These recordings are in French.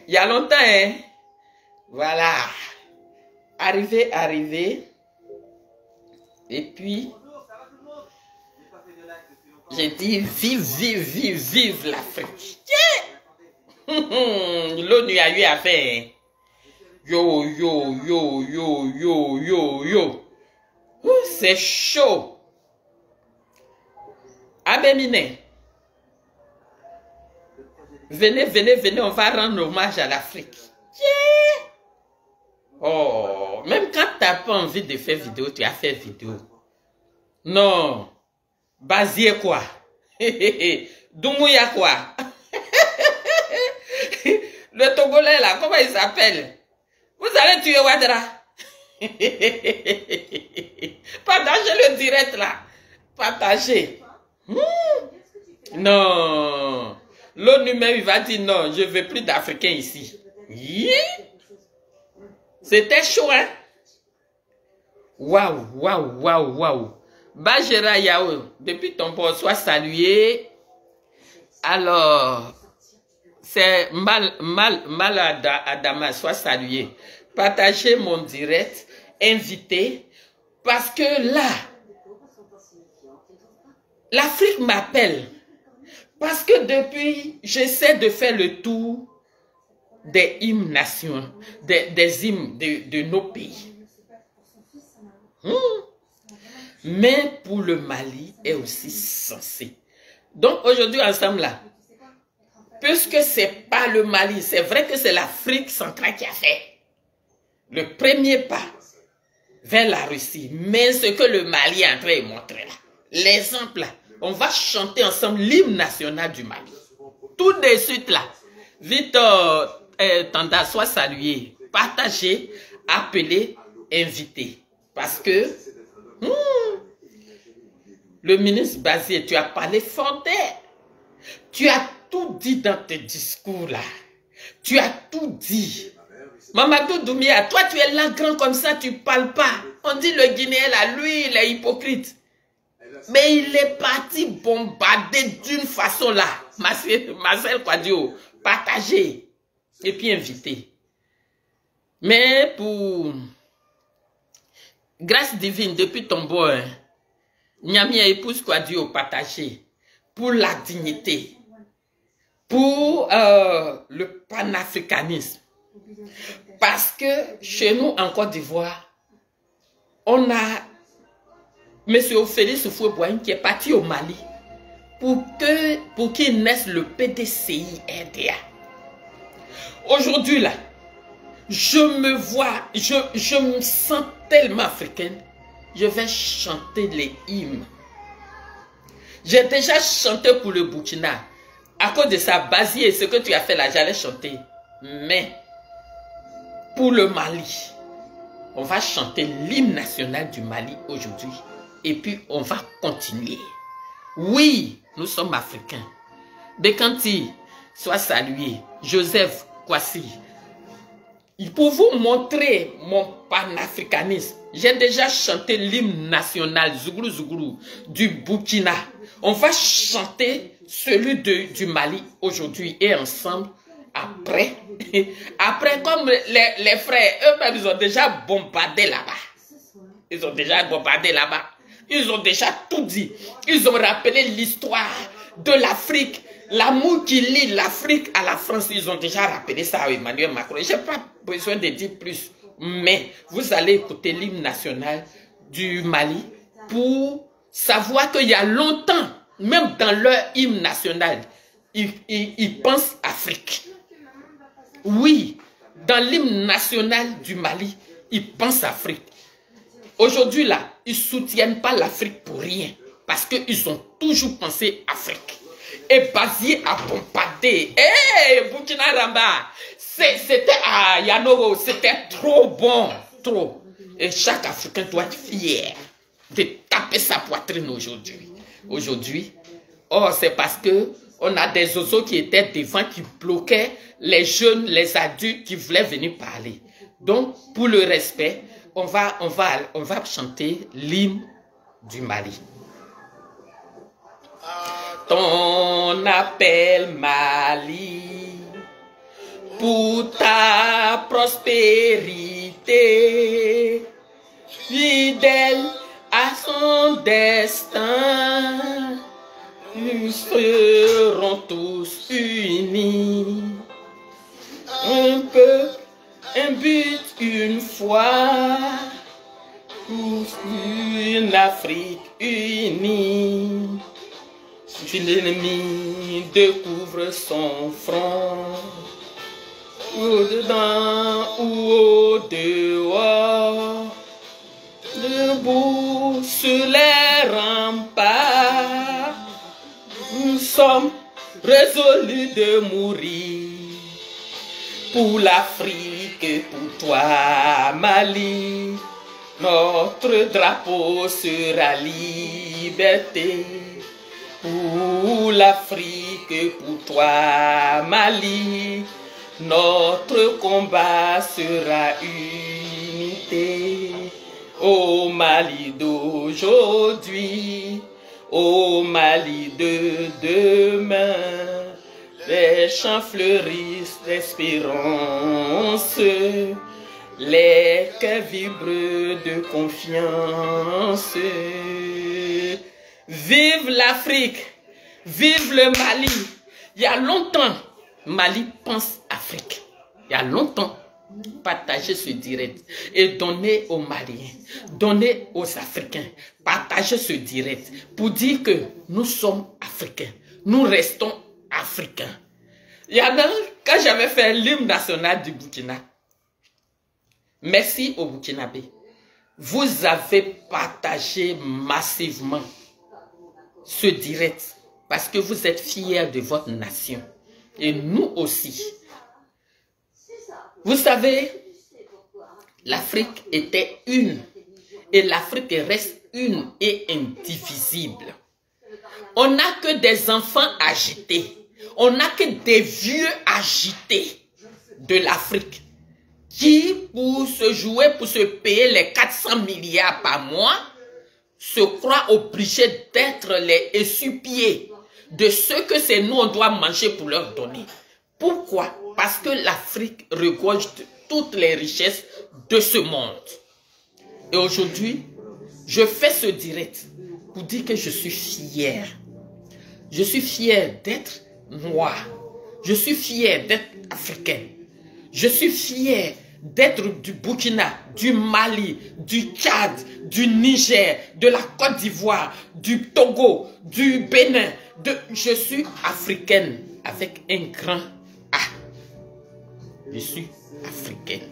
Il y a longtemps, hein. Voilà. Arrivé. Et puis, j'ai dit, vive l'Afrique. L'ONU a eu à faire. Yo. C'est chaud. Abéminé. Venez, on va rendre hommage à l'Afrique. Yeah. Oh, même quand tu n'as pas envie de faire vidéo, tu as fait vidéo. Non. Basier quoi? Doumouya quoi? Le Togolais là, comment il s'appelle? Vous allez tuer Ouattara. Partagez le direct là. Partagez. Non. L'ONU même il va dire non, je ne veux plus d'Africains ici. C'était chaud, hein? Waouh. Bajera Yao, depuis ton port, sois salué. Alors, c'est Mal Adama, sois salué. Partagez mon direct, invitez, parce que là, l'Afrique m'appelle. Parce que depuis, j'essaie de faire le tour des hymnes nationaux, des hymnes de nos pays. Mais pour le Mali est aussi censé. Donc aujourd'hui ensemble là, puisque c'est pas le Mali, c'est vrai que c'est l'Afrique centrale qui a fait le premier pas vers la Russie. Mais ce que le Mali est en train de montrer là, l'exemple là, on va chanter ensemble l'hymne national du Mali. Tout de suite là, Victor Tanda, soit salué, partagez, appelez, invitez. Parce que le ministre Bazier, tu as parlé fort. Tu as tout dit dans tes discours là. Tu as tout dit. Mamadou Doumbia, toi tu es là grand comme ça, tu parles pas. On dit le Guinéen là, lui il est hypocrite. Mais il est parti bombarder d'une façon là. Marcel Kouadio, partagez et puis invitez. Mais pour grâce divine depuis ton boy, Nyami épouse Kouadio, partagez. Pour la dignité, pour le panafricanisme. Parce que chez nous en Côte d'Ivoire, on a M. Félix Houphouët-Boigny qui est parti au Mali pour qu'il naisse le PDCI-RDA. Aujourd'hui là, je me vois, je me sens tellement africaine, je vais chanter les hymnes. J'ai déjà chanté pour le Burkina. À cause de ça, Bazier, ce que tu as fait là, j'allais chanter. Mais pour le Mali, on va chanter l'hymne national du Mali aujourd'hui. Et puis, on va continuer. Oui, nous sommes africains. Bekanti, sois salué. Joseph Kwasi. Pour vous montrer mon panafricanisme, j'ai déjà chanté l'hymne national Zouglou Zouglou du Burkina. On va chanter celui du Mali aujourd'hui et ensemble. Après, comme les frères, eux-mêmes, ils ont déjà bombardé là-bas. Ils ont déjà bombardé là-bas. Ils ont déjà tout dit. Ils ont rappelé l'histoire de l'Afrique. L'amour qui lie l'Afrique à la France. Ils ont déjà rappelé ça à Emmanuel Macron. Je n'ai pas besoin de dire plus. Mais vous allez écouter l'hymne national du Mali pour savoir qu'il y a longtemps, même dans leur hymne national, ils pensent Afrique. Oui, dans l'hymne national du Mali, ils pensent Afrique. Aujourd'hui là, ils ne soutiennent pas l'Afrique pour rien. Parce qu'ils ont toujours pensé Afrique. Et Bazier a bombardé. Hé, Burkina Ramba, c'était à Yanoro, c'était trop bon. Trop. Et chaque Africain doit être fier de taper sa poitrine aujourd'hui. Aujourd'hui, oh, c'est parce que on a des oiseaux qui étaient devant, qui bloquaient les jeunes, les adultes qui voulaient venir parler. Donc, pour le respect, on va chanter l'hymne du Mali. Ton appel Mali, pour ta prospérité. Fidèle à son destin, nous serons tous unis. Un peuple, un but, une foi, pour une Afrique unie. Si l'ennemi découvre son front, au-dedans ou au-dehors, debout sur les remparts, nous sommes résolus de mourir pour l'Afrique et pour toi, Mali. Notre drapeau sera liberté. Pour l'Afrique et pour toi, Mali. Notre combat sera unité. Au Mali d'aujourd'hui, au Mali de demain, les champs fleurissent d'espérance, les cœurs vibrent de confiance. Vive l'Afrique, vive le Mali. Il y a longtemps, Mali pense Afrique. Il y a longtemps. Partagez ce direct et donnez aux Maliens, donnez aux Africains, partagez ce direct pour dire que nous sommes Africains, nous restons Africains. Il y en a, quand j'avais fait l'hymne national du Burkina, merci aux Burkinabés, vous avez partagé massivement ce direct parce que vous êtes fiers de votre nation et nous aussi. Vous savez, l'Afrique était une et l'Afrique reste une et indivisible. On n'a que des enfants agités, on n'a que des vieux agités de l'Afrique qui, pour se jouer, pour se payer les 400 milliards par mois, se croient obligés d'être les essuie-pieds de ce que c'est nous on doit manger pour leur donner. Pourquoi? Parce que l'Afrique regorge de toutes les richesses de ce monde. Et aujourd'hui, je fais ce direct pour dire que je suis fier. Je suis fier d'être noir. Je suis fier d'être africain. Je suis fier d'être du Burkina, du Mali, du Tchad, du Niger, de la Côte d'Ivoire, du Togo, du Bénin. Je suis africaine avec un grand A. Je suis africaine.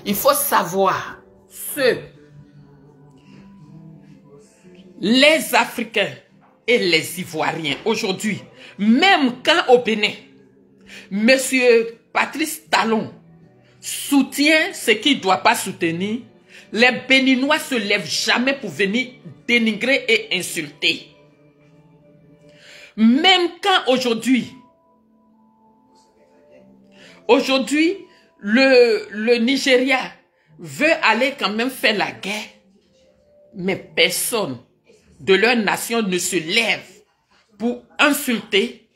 Il faut savoir les Africains et les Ivoiriens aujourd'hui, même quand au Bénin, Monsieur Patrice Talon soutient ce qu'il ne doit pas soutenir, les Béninois ne se lèvent jamais pour venir dénigrer et insulter. Même quand aujourd'hui, le Nigeria veut aller quand même faire la guerre, mais personne de leur nation ne se lève pour insulter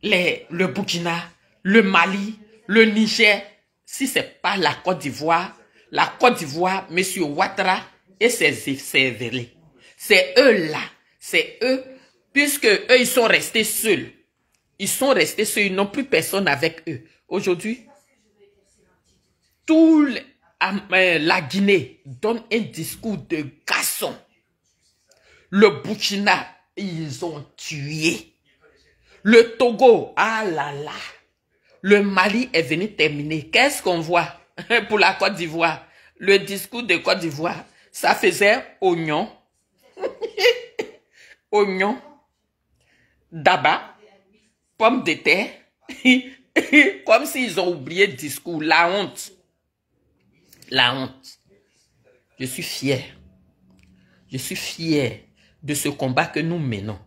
le Burkina, le Mali, le Niger, si ce n'est pas la Côte d'Ivoire, M. Ouattara et ses vélés. C'est eux là, c'est eux, puisque eux, ils sont restés seuls. Ils sont restés seuls, ils n'ont plus personne avec eux. Aujourd'hui, la Guinée donne un discours de garçon. Le Burkina, ils ont tué. Le Togo, ah là là. Le Mali est venu terminer. Qu'est-ce qu'on voit pour la Côte d'Ivoire? Le discours de Côte d'Ivoire, ça faisait oignon, oignon, daba, pommes de terre, comme s'ils ont oublié le discours. La honte. La honte. Je suis fier. Je suis fier de ce combat que nous menons.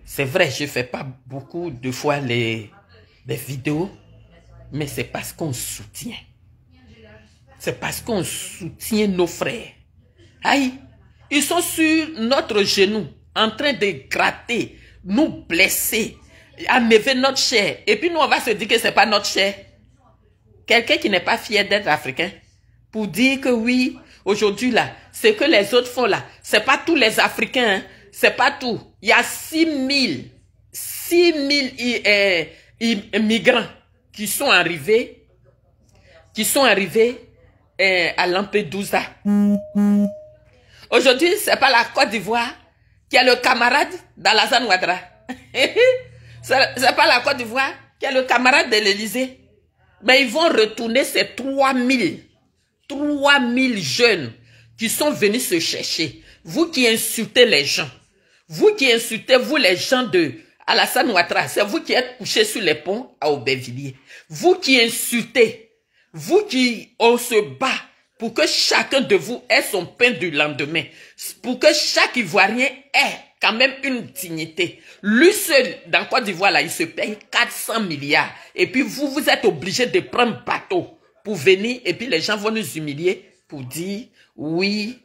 C'est vrai, je ne fais pas beaucoup de fois les vidéos, mais c'est parce qu'on soutient. C'est parce qu'on soutient nos frères. Aïe, ils sont sur notre genou, en train de gratter, nous blesser, enlever notre chair. Et puis nous, on va se dire que c'est pas notre chair. Quelqu'un qui n'est pas fier d'être africain, pour dire que oui, aujourd'hui là, ce que les autres font là, c'est pas tous les Africains, hein, c'est pas tout. Il y a 6 000 migrants qui sont arrivés à Lampedusa. Aujourd'hui, c'est pas la Côte d'Ivoire qui a le camarade d'Alassane Ouattara. C'est pas la Côte d'Ivoire qui a le camarade de l'Élysée. Mais ils vont retourner ces 3000 jeunes qui sont venus se chercher. Vous qui insultez les gens, vous qui insultez, vous les gens de Alassane Ouattara, c'est vous qui êtes couchés sur les ponts à Aubervilliers. Vous qui insultez, vous qui, on se bat pour que chacun de vous ait son pain du lendemain, pour que chaque Ivoirien ait quand même une dignité. Lui seul, dans Côte d'Ivoire, là, il se paye 400 milliards. Et puis vous êtes obligé de prendre bateau pour venir. Et puis les gens vont nous humilier pour dire, oui,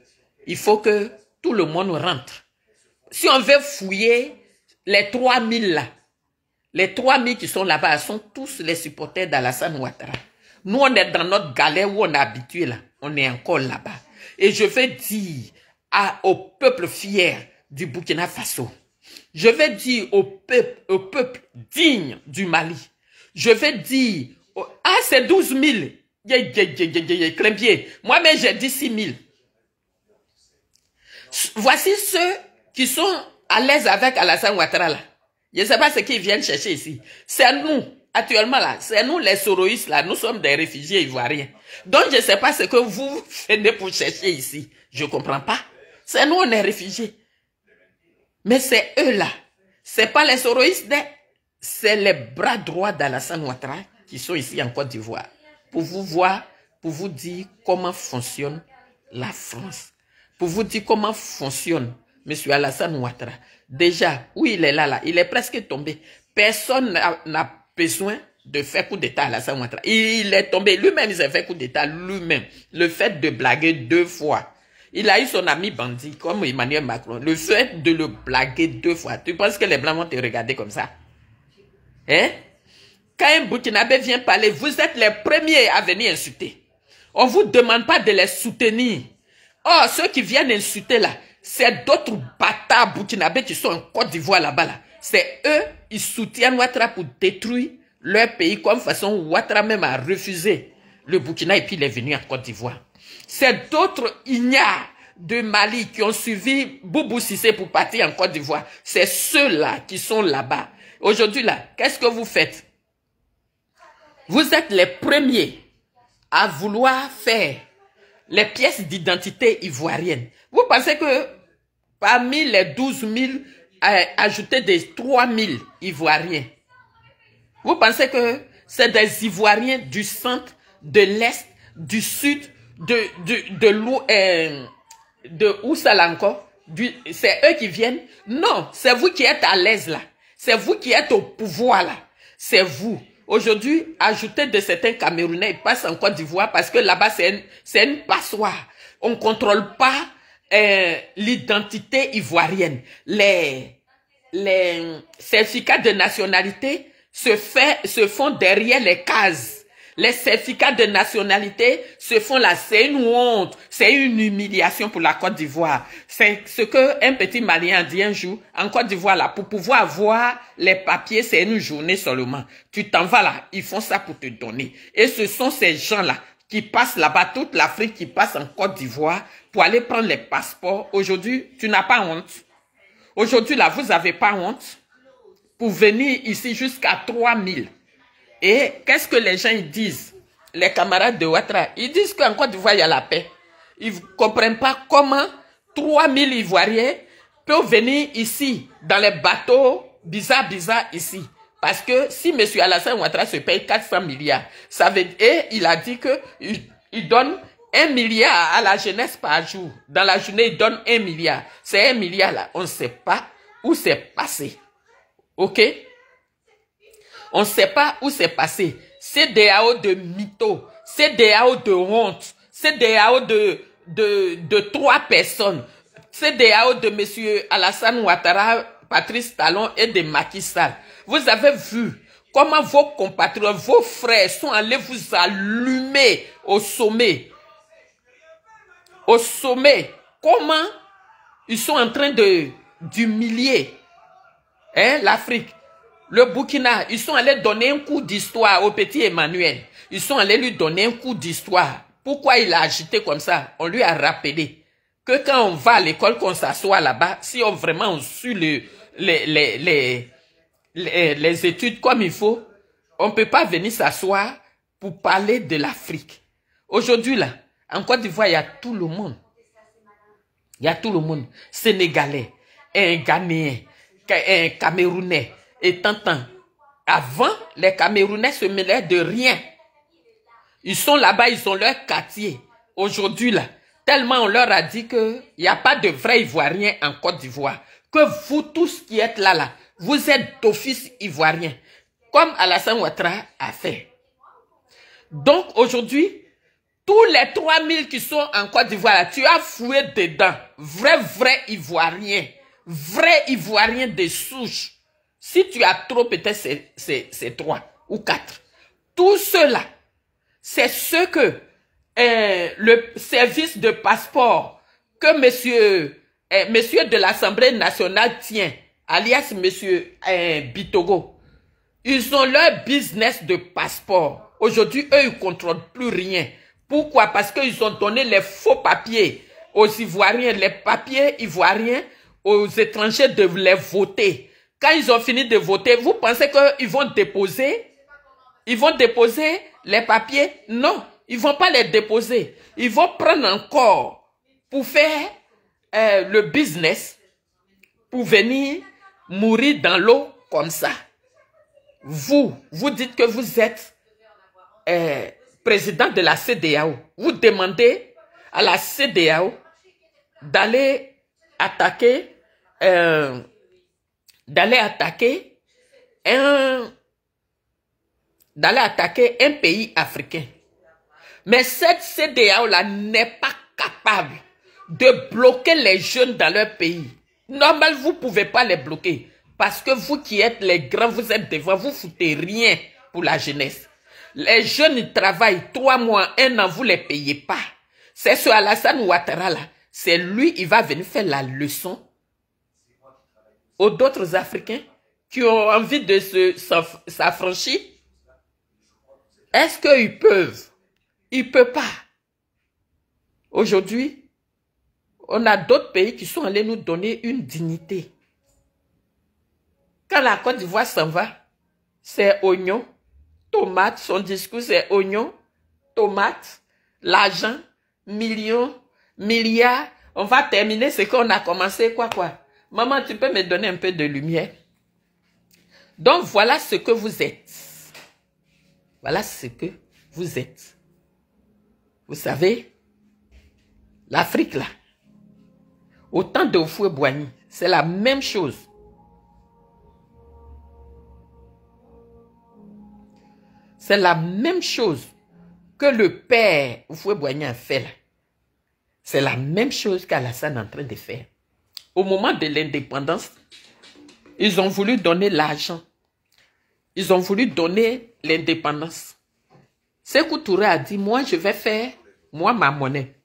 il faut que tout le monde rentre. Si on veut fouiller les 3000 là, les 3000 qui sont là-bas sont tous les supporters d'Alassane Ouattara. Nous, on est dans notre galère où on est habitué là. On est encore là-bas. Et je vais dire au peuple fier du Burkina Faso, je vais dire au peuple digne du Mali, je vais dire, c'est 12 000. Moi-même, j'ai dit 6 000. Voici ceux qui sont à l'aise avec Alassane Ouattara là. Je ne sais pas ce qu'ils viennent chercher ici. C'est nous, actuellement là, c'est nous les soroïstes là, nous sommes des réfugiés ivoiriens. Donc je ne sais pas ce que vous venez pour chercher ici. Je ne comprends pas. C'est nous, on est réfugiés. Mais c'est eux là. C'est pas les soroïstes, c'est les bras droits d'Alassane Ouattara qui sont ici en Côte d'Ivoire. Pour vous voir, pour vous dire comment fonctionne la France. Pour vous dire comment fonctionne M. Alassane Ouattara. Déjà, où il est là, il est presque tombé. Personne n'a besoin de faire coup d'État à Alassane Ouattara. Il est tombé. Lui-même, il s'est fait coup d'État lui-même. Le fait de blaguer 2 fois. Il a eu son ami bandit, comme Emmanuel Macron. Le fait de le blaguer 2 fois. Tu penses que les Blancs vont te regarder comme ça? Hein? Quand un Burkinabé vient parler, vous êtes les premiers à venir insulter. On ne vous demande pas de les soutenir. Oh, ceux qui viennent insulter là, c'est d'autres bâtards burkinabés qui sont en Côte d'Ivoire là-bas. Là. C'est eux, ils soutiennent Ouattara pour détruire leur pays, comme façon Ouattara même a refusé le Burkina et puis il est venu en Côte d'Ivoire. C'est d'autres ignares de Mali qui ont suivi Boubou Cissé pour partir en Côte d'Ivoire. C'est ceux-là qui sont là-bas. Aujourd'hui là, qu'est-ce que vous faites? Vous êtes les premiers à vouloir faire les pièces d'identité ivoiriennes. Vous pensez que parmi les 12 000, ajouter des 3 000 Ivoiriens, vous pensez que c'est des Ivoiriens du centre, de l'Est, du Sud, de où ça là encore? C'est eux qui viennent? Non, c'est vous qui êtes à l'aise là. C'est vous qui êtes au pouvoir là. C'est vous. Aujourd'hui, ajouter de certains Camerounais, ils passent en Côte d'Ivoire parce que là-bas, c'est une passoire. On ne contrôle pas l'identité ivoirienne. Les certificats de nationalité se font derrière les cases. Les certificats de nationalité se font là. C'est une honte. C'est une humiliation pour la Côte d'Ivoire. C'est ce qu'un petit Malien a dit un jour en Côte d'Ivoire là. Pour pouvoir avoir les papiers, c'est une journée seulement. Tu t'en vas là. Ils font ça pour te donner. Et ce sont ces gens-là qui passent là-bas, toute l'Afrique qui passe en Côte d'Ivoire pour aller prendre les passeports. Aujourd'hui, tu n'as pas honte. Aujourd'hui là, vous n'avez pas honte pour venir ici jusqu'à 3000. Et qu'est-ce que les gens ils disent? Les camarades de Ouattara, ils disent qu'en Côte d'Ivoire, il y a la paix. Ils ne comprennent pas comment 3000 Ivoiriens peuvent venir ici, dans les bateaux bizarres ici. Parce que si M. Alassane Ouattara se paye 400 milliards, ça veut dire, et il a dit qu'il donne 1 milliard à la jeunesse par jour. Dans la journée, il donne 1 milliard. C'est 1 milliard là, on ne sait pas où c'est passé. Ok? On ne sait pas où c'est passé. C'est des AO de mytho. C'est des AO de honte. C'est des AO de 3 personnes. C'est des AO de M. Alassane Ouattara, Patrice Talon et de Macky Sall. Vous avez vu comment vos compatriotes, vos frères sont allés vous allumer au sommet. Au sommet. Comment ils sont en train d'humilier l'Afrique. Le Burkina, ils sont allés donner un coup d'histoire au petit Emmanuel. Ils sont allés lui donner un coup d'histoire. Pourquoi il a agité comme ça? On lui a rappelé que quand on va à l'école, qu'on s'assoit là-bas, si on vraiment suit les études comme il faut, on ne peut pas venir s'asseoir pour parler de l'Afrique. Aujourd'hui, là, en Côte d'Ivoire, il y a tout le monde. Il y a tout le monde. Sénégalais, un Ghanéen, un Camerounais et tant. Avant, les Camerounais se mêlaient de rien. Ils sont là-bas, ils ont leur quartier. Aujourd'hui, là, tellement on leur a dit qu'il n'y a pas de vrais Ivoiriens en Côte d'Ivoire. Que vous tous qui êtes là, vous êtes d'office ivoirien. Comme Alassane Ouattara a fait. Donc aujourd'hui, tous les 3000 qui sont en Côte d'Ivoire, tu as fouillé dedans. Vrai Ivoirien. Vrai Ivoirien de souche. Si tu as trop, peut-être c'est 3 ou 4. Tous ceux-là, c'est ceux que le service de passeport que monsieur de l'Assemblée nationale tient, alias monsieur Bitogo, ils ont leur business de passeport. Aujourd'hui, eux, ils ne contrôlent plus rien. Pourquoi? Parce qu'ils ont donné les faux papiers aux Ivoiriens, les papiers ivoiriens aux étrangers de les voter. Quand ils ont fini de voter, vous pensez qu'ils vont déposer? Ils vont déposer les papiers? Non, ils ne vont pas les déposer. Ils vont prendre encore pour faire le business, pour venir mourir dans l'eau comme ça. Vous dites que vous êtes président de la CEDEAO. Vous demandez à la CEDEAO d'aller attaquer un pays africain. Mais cette CEDEAO-là n'est pas capable de bloquer les jeunes dans leur pays. Normalement, vous ne pouvez pas les bloquer. Parce que vous qui êtes les grands, vous êtes devant, vous ne foutez rien pour la jeunesse. Les jeunes, ils travaillent 3 mois, 1 an, vous ne les payez pas. C'est ce Alassane Ouattara là. C'est lui, il va venir faire la leçon aux d'autres Africains qui ont envie de s'affranchir. Est-ce qu'ils peuvent? Ils ne peuvent pas. Aujourd'hui, on a d'autres pays qui sont allés nous donner une dignité. Quand la Côte d'Ivoire s'en va, c'est oignon, tomate, son discours c'est oignon, tomate, l'argent, millions, milliards. On va terminer ce qu'on a commencé, quoi. Maman, tu peux me donner un peu de lumière? Donc, voilà ce que vous êtes. Voilà ce que vous êtes. Vous savez, l'Afrique, là, au temps de Houphouët-Boigny, c'est la même chose. C'est la même chose que le père Houphouët-Boigny a fait là. C'est la même chose qu'Alassane est en train de faire. Au moment de l'indépendance, ils ont voulu donner l'argent. Ils ont voulu donner l'indépendance. Sékou Touré a dit, moi je vais faire, ma monnaie.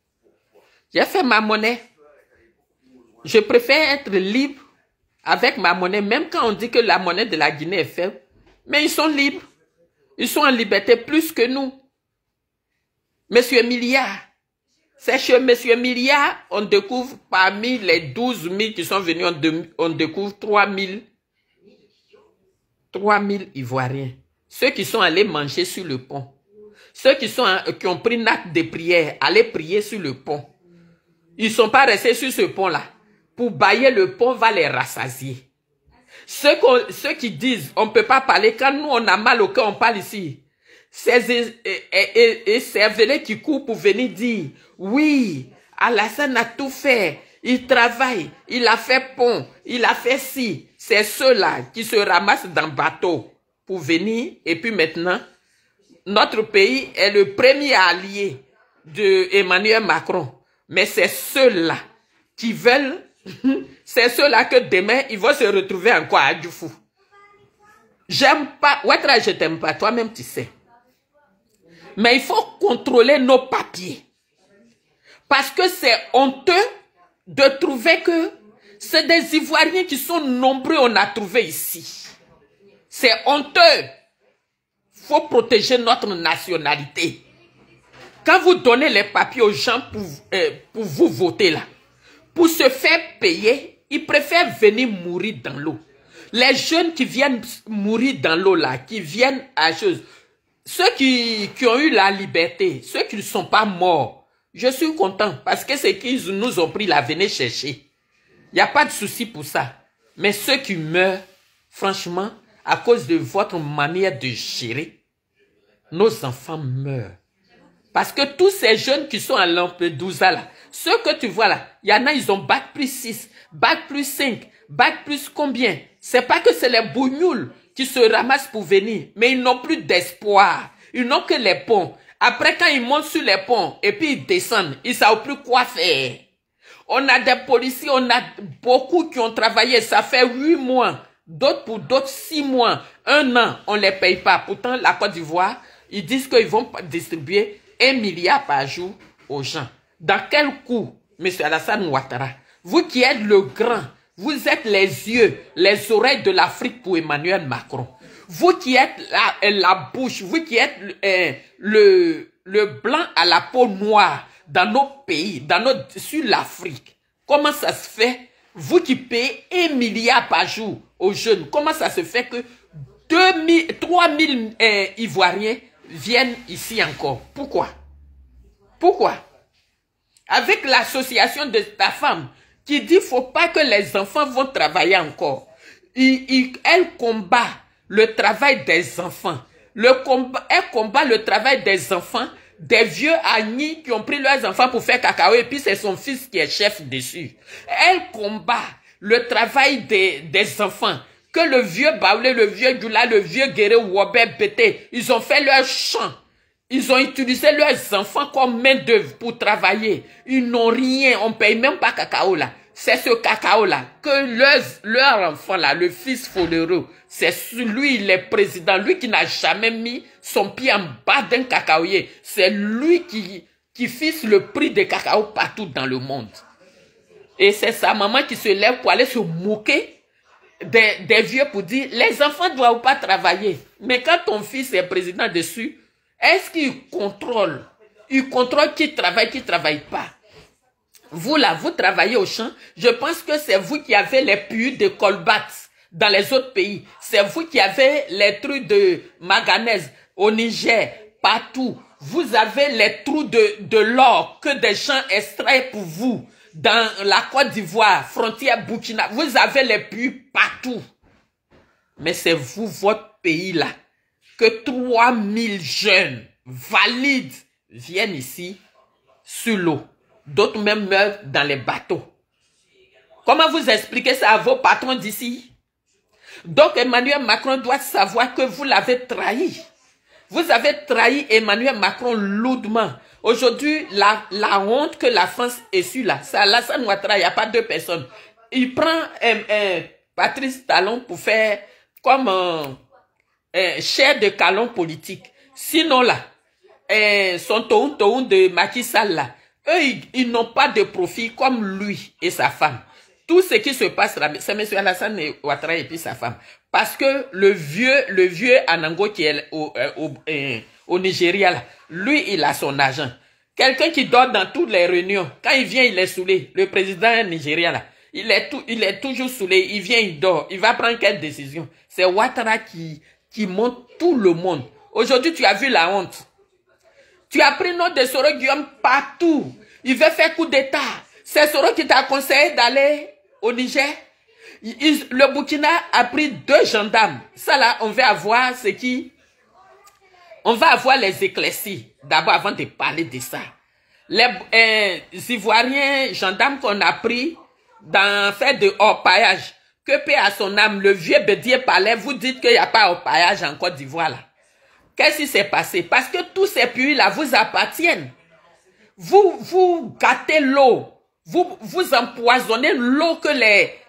J'ai fait ma monnaie. Je préfère être libre avec ma monnaie, même quand on dit que la monnaie de la Guinée est faible. Mais ils sont libres. Ils sont en liberté plus que nous. Monsieur Milliard. C'est chez Monsieur Milliard, on découvre parmi les 12 000 qui sont venus, on découvre 3 000 Ivoiriens. Ceux qui sont allés manger sur le pont. Ceux qui ont pris un acte de prière, aller prier sur le pont. Ils ne sont pas restés sur ce pont-là. Pour bailler le pont va les rassasier. Ceux qui disent on ne peut pas parler, quand nous on a mal au cœur, on parle ici. C'est Cervelé qui court pour venir dire oui, Alassane a tout fait, il travaille, il a fait pont, il a fait ci. C'est ceux-là qui se ramassent dans le bateau pour venir. Et puis maintenant, notre pays est le premier allié de Emmanuel Macron. Mais c'est ceux-là qui veulent, c'est ceux-là que demain, ils vont se retrouver encore à Djoufou. J'aime pas. Ouattara, je t'aime pas. Toi-même, tu sais. Mais il faut contrôler nos papiers. Parce que c'est honteux de trouver que c'est des Ivoiriens qui sont nombreux, on a trouvé ici. C'est honteux. Il faut protéger notre nationalité. Quand vous donnez les papiers aux gens pour vous voter là, pour se faire payer, ils préfèrent venir mourir dans l'eau. Les jeunes qui viennent mourir dans l'eau là, qui viennent à chose, ceux qui ont eu la liberté, ceux qui ne sont pas morts, je suis content parce que c'est qu'ils nous ont pris la venez chercher. Il n'y a pas de souci pour ça. Mais ceux qui meurent, franchement, à cause de votre manière de gérer, nos enfants meurent. Parce que tous ces jeunes qui sont à Lampedusa là, ceux que tu vois là, il y en a, ils ont bac plus 6, bac plus 5, bac plus combien? C'est pas que c'est les bougnoules qui se ramassent pour venir, mais ils n'ont plus d'espoir. Ils n'ont que les ponts. Après, quand ils montent sur les ponts et puis ils descendent, ils ne savent plus quoi faire. On a des policiers, on a beaucoup qui ont travaillé, ça fait 8 mois. D'autres pour d'autres 6 mois, 1 an, on ne les paye pas. Pourtant, la Côte d'Ivoire, ils disent qu'ils vont distribuer 1 milliard par jour aux gens. Dans quel coup, M. Alassane Ouattara, vous qui êtes le grand, vous êtes les yeux, les oreilles de l'Afrique pour Emmanuel Macron. Vous qui êtes la bouche, vous qui êtes le blanc à la peau noire dans nos pays, sur l'Afrique. Comment ça se fait, vous qui payez 1 milliard par jour aux jeunes, comment ça se fait que 3000 Ivoiriens viennent ici encore? Pourquoi? Pourquoi? Avec l'association de ta femme qui dit qu'il ne faut pas que les enfants vont travailler encore. Elle combat le travail des enfants. Elle combat le travail des enfants, des vieux Agni qui ont pris leurs enfants pour faire cacao et puis c'est son fils qui est chef dessus. Elle combat le travail des enfants. Que le vieux Baoulé, le vieux Djoula, le vieux Guéré, Wobé, Bété, ils ont fait leur champ. Ils ont utilisé leurs enfants comme main d'œuvre pour travailler. Ils n'ont rien, on ne paye même pas cacao là. C'est ce cacao là que leur enfant là, le fils Folero, c'est lui, il est président, lui qui n'a jamais mis son pied en bas d'un cacaoyer. C'est lui qui fixe le prix des cacao partout dans le monde. Et c'est sa maman qui se lève pour aller se moquer des vieux pour dire, les enfants ne doivent pas travailler. Mais quand ton fils est président dessus, est-ce qu'il contrôle? Il contrôle qui travaille pas. Vous là, vous travaillez au champ. Je pense que c'est vous qui avez les puits de Colbat dans les autres pays. C'est vous qui avez les trucs de manganèse au Niger, partout. Vous avez les trous de l'or que des gens extraient pour vous. Dans la Côte d'Ivoire, frontière Burkina, vous avez les puits partout. Mais c'est vous, votre pays là, que 3000 jeunes valides viennent ici sur l'eau. D'autres même meurent dans les bateaux. Comment vous expliquez ça à vos patrons d'ici? Donc Emmanuel Macron doit savoir que vous l'avez trahi. Vous avez trahi Emmanuel Macron lourdement. Aujourd'hui, la honte que la France est sur là, c'est Alassane Ouattara, il n'y a pas 2 personnes. Il prend Patrice Talon pour faire comme chair de canon politique. Sinon là, son toun de Macky Sall là, eux, ils n'ont pas de profit comme lui et sa femme. Tout ce qui se passe là, c'est M. Alassane Ouattara et puis sa femme. Parce que le vieux Anango qui est au Nigeria, là, lui, il a son argent. Quelqu'un qui dort dans toutes les réunions, quand il vient, il est saoulé. Le président nigérien, là, il est toujours saoulé. Il vient, il dort. Il va prendre quelle décision? C'est Ouattara qui monte tout le monde. Aujourd'hui, tu as vu la honte. Tu as pris notre de Soro Guillaume partout. Il veut faire coup d'État. C'est Soro qui t'a conseillé d'aller au Niger. Le Burkina a pris 2 gendarmes. Ça là, on va avoir on va avoir les éclaircies. D'abord, avant de parler de ça. Les Ivoiriens gendarmes qu'on a pris dans fait de orpaillage. Que paix à son âme, le vieux Bédier parlait, vous dites qu'il n'y a pas orpaillage en Côte d'Ivoire là. Qu'est-ce qui s'est passé? Parce que tous ces puits-là vous appartiennent. Vous gâtez l'eau. Vous empoisonnez l'eau que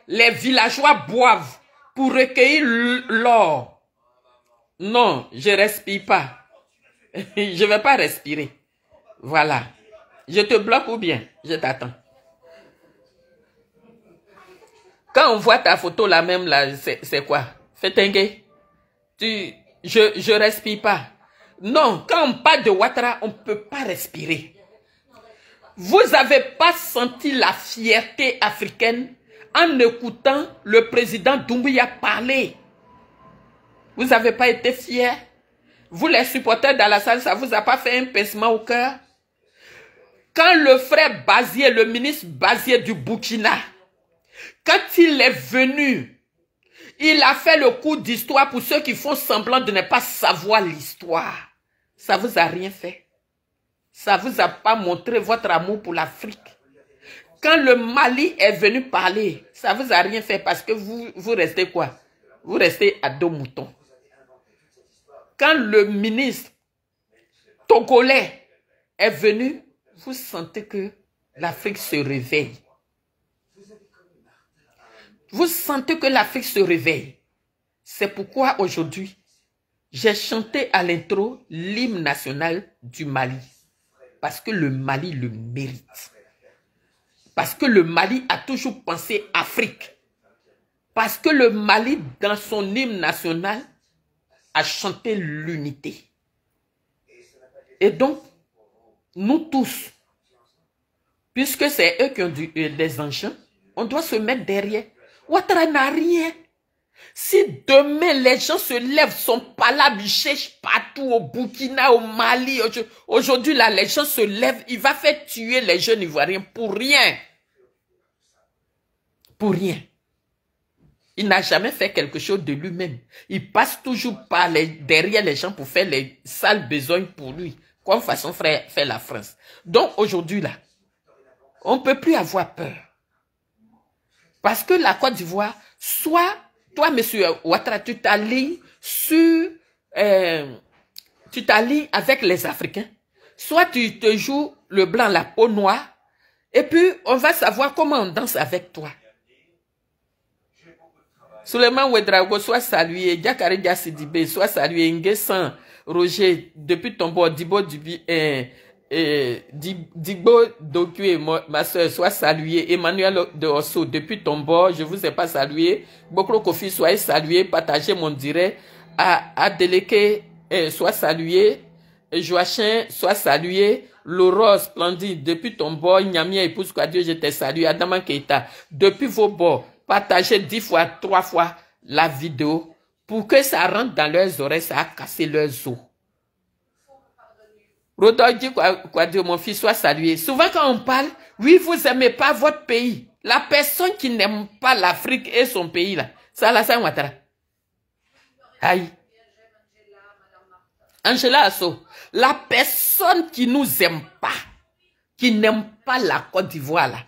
les villageois boivent pour recueillir l'or. Non, je ne respire pas. Je ne vais pas respirer. Voilà. Je te bloque ou bien je t'attends. Quand on voit ta photo là même, là, c'est quoi? Fais tinguer. Je respire pas. Non, quand on parle de Ouattara, on ne peut pas respirer. Vous n'avez pas senti la fierté africaine en écoutant le président Doumbouya parler. Vous n'avez pas été fiers. Vous les supporters d'Alassane, ça ne vous a pas fait un pincement au cœur. Quand le frère Bazier, le ministre Bazier du Burkina, quand il est venu, il a fait le cours d'histoire pour ceux qui font semblant de ne pas savoir l'histoire. Ça ne vous a rien fait. Ça ne vous a pas montré votre amour pour l'Afrique. Quand le Mali est venu parler, ça ne vous a rien fait parce que vous restez quoi? Vous restez à dos moutons. Quand le ministre togolais est venu, vous sentez que l'Afrique se réveille. Vous sentez que l'Afrique se réveille. C'est pourquoi aujourd'hui, j'ai chanté à l'intro l'hymne national du Mali. Parce que le Mali le mérite. Parce que le Mali a toujours pensé Afrique. Parce que le Mali, dans son hymne national, a chanté l'unité. Et donc, nous tous, puisque c'est eux qui ont des engins, on doit se mettre derrière. Ouattara n'a rien. Si demain les gens se lèvent, son palabre, ils cherchent partout au Burkina, au Mali. Aujourd'hui, là, les gens se lèvent, il va faire tuer les jeunes Ivoiriens pour rien. Pour rien. Il n'a jamais fait quelque chose de lui-même. Il passe toujours par derrière les gens pour faire les sales besognes pour lui. Comme façon fait la France. Donc aujourd'hui, là, on ne peut plus avoir peur. Parce que la Côte d'Ivoire, soit toi, monsieur Ouattara, tu t'allies avec les Africains, soit tu te joues le blanc, la peau noire, et puis on va savoir comment on danse avec toi. Suleiman Ouedraogo, soit salué, Diakari Dia Sidibé, soit salué, Nguessan Roger, depuis ton bord, Dibo Digbo Dokue, ma soeur, soit salué. Emmanuel de Osso, depuis ton bord, je ne vous ai pas salué. Bokro Kofi, soyez salué. Partagez mon direct. Adeleke, soit salué. Joachim, soit salué. Laurent Splendide, depuis ton bord. Nyamia, épouse quoi Dieu, je t'ai salué. Adama Keita, depuis vos bords, partagez 10 fois, 3 fois la vidéo pour que ça rentre dans leurs oreilles, ça a cassé leurs os. Rodolphe dit quoi Dieu, mon fils, soit salué. Souvent quand on parle, oui, vous n'aimez pas votre pays. La personne qui n'aime pas l'Afrique et son pays, là, c'est Alassane Ouattara. Aïe. Angela Asso. La personne qui nous aime pas, qui n'aime pas la Côte d'Ivoire, là,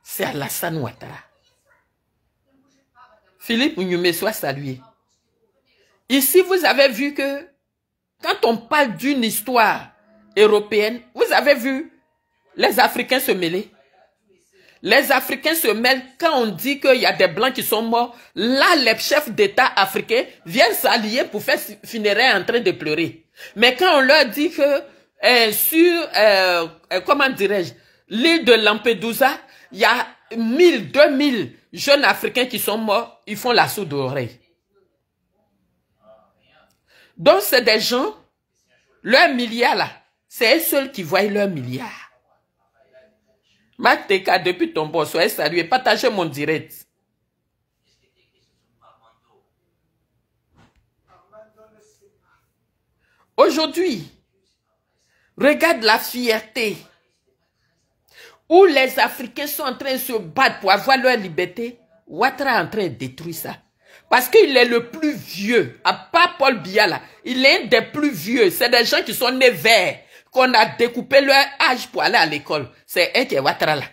c'est Alassane Ouattara. Philippe Mounioume, soit salué. Ici, vous avez vu que quand on parle d'une histoire européenne, vous avez vu les Africains se mêler. Les Africains se mêlent quand on dit qu'il y a des Blancs qui sont morts. Là, les chefs d'État africains viennent s'allier pour faire funérailles en train de pleurer. Mais quand on leur dit que comment dirais-je, l'île de Lampedusa, il y a 1000, 2000 jeunes Africains qui sont morts, ils font la sourde oreille. Donc, c'est des gens, leurs milliards là, c'est eux seuls qui voient leurs milliards. Marc Teka, depuis ton bord, soyez salué, partagez mon direct. Aujourd'hui, regarde la fierté où les Africains sont en train de se battre pour avoir leur liberté. Ouattara est en train de détruire ça. Parce qu'il est le plus vieux, à part Paul Biya là, il est un des plus vieux. C'est des gens qui sont nés verts, qu'on a découpé leur âge pour aller à l'école. C'est un qui est Ouattara là.